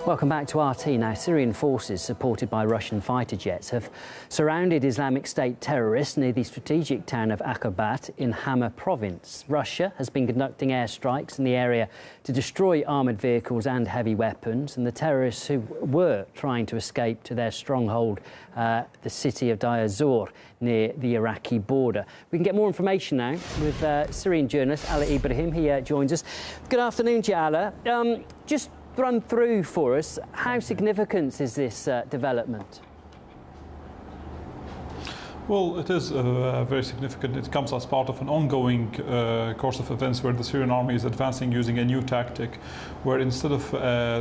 Welcome back to RT. Now, Syrian forces, supported by Russian fighter jets, have surrounded Islamic State terrorists near the strategic town of Akerbat in Hama province. Russia has been conducting airstrikes in the area to destroy armoured vehicles and heavy weapons, and the terrorists who were trying to escape to their stronghold, the city of Ez-Zor, near the Iraqi border. We can get more information now with Syrian journalist Alaa Ibrahim. He joins us. Good afternoon to you, Alaa. Just run through for us, how significant is this development? Well, it is very significant. It comes as part of an ongoing course of events where the Syrian army is advancing using a new tactic, where instead of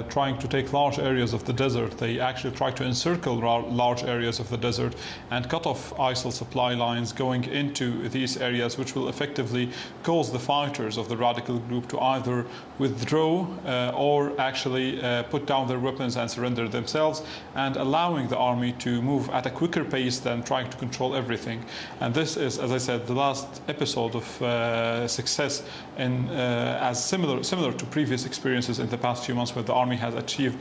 trying to take large areas of the desert, they actually try to encircle large areas of the desert and cut off ISIL supply lines going into these areas, which will effectively cause the fighters of the radical group to either withdraw or actually put down their weapons and surrender themselves, and allowing the army to move at a quicker pace than trying to control everything. And this is, as I said, the last episode of success in as similar to previous experiences in the past few months, where the army has achieved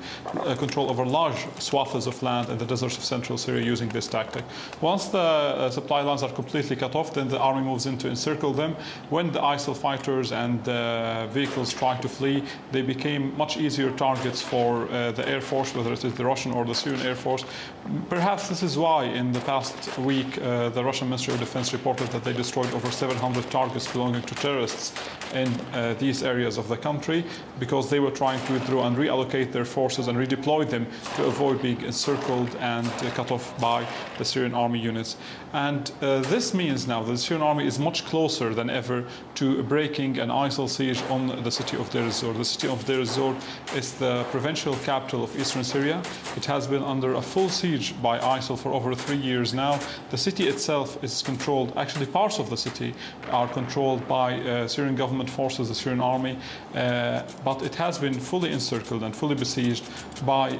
control over large swaths of land in the deserts of central Syria using this tactic. Once the supply lines are completely cut off, then the army moves in to encircle them. When the ISIL fighters and vehicles try to flee, they became much easier targets for the Air Force, whether it is the Russian or the Syrian Air Force. Perhaps this is why in the past week the Russian Ministry of Defense reported that they destroyed over 700 targets belonging to terrorists in these areas of the country, because they were trying to withdraw and reallocate their forces and redeploy them to avoid being encircled and cut off by the Syrian army units. And this means now that the Syrian army is much closer than ever to breaking an ISIL siege on the city of Deir. The city of Deir is the provincial capital of eastern Syria. It has been under a full siege by ISIL for over 3 years now. The city itself is controlled, actually parts of the city are controlled by Syrian government forces, the Syrian army, but it has been fully encircled and fully besieged by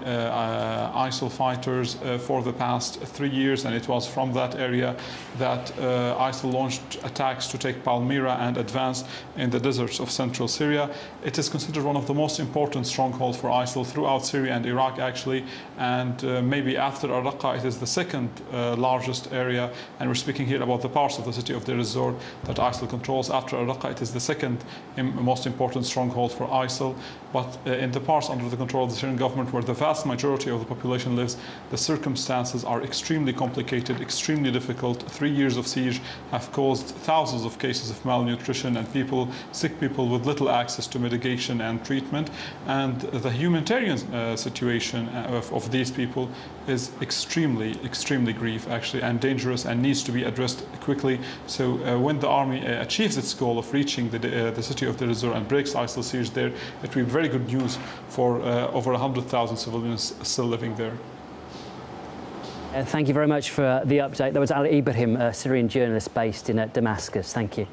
ISIL fighters for the past 3 years, and it was from that area that ISIL launched attacks to take Palmyra and advance in the deserts of central Syria. It is considered one of the most important strongholds for ISIL throughout Syria and Iraq, actually, and maybe after Raqqa it is the second largest area, and we're speaking here about the parts of the city of Deir ez-Zor that ISIL controls. After Raqqa it is the second most important stronghold for ISIL, but in the parts under the control of the Syrian government, where the vast majority of the population lives, the circumstances are extremely complicated, extremely difficult. 3 years of siege have caused thousands of cases of malnutrition and sick people with little access to medication and treatment, and the humanitarian situation of these people is extremely grave, actually, and dangerous, and needs to be addressed quickly. So when the army achieves its goal of reaching the city of Deir ez-Zor and breaks ISIL siege there, it will be very good news for over 100,000 civilians still living there. Thank you very much for the update. That was Alaa Ibrahim, a Syrian journalist based in Damascus. Thank you.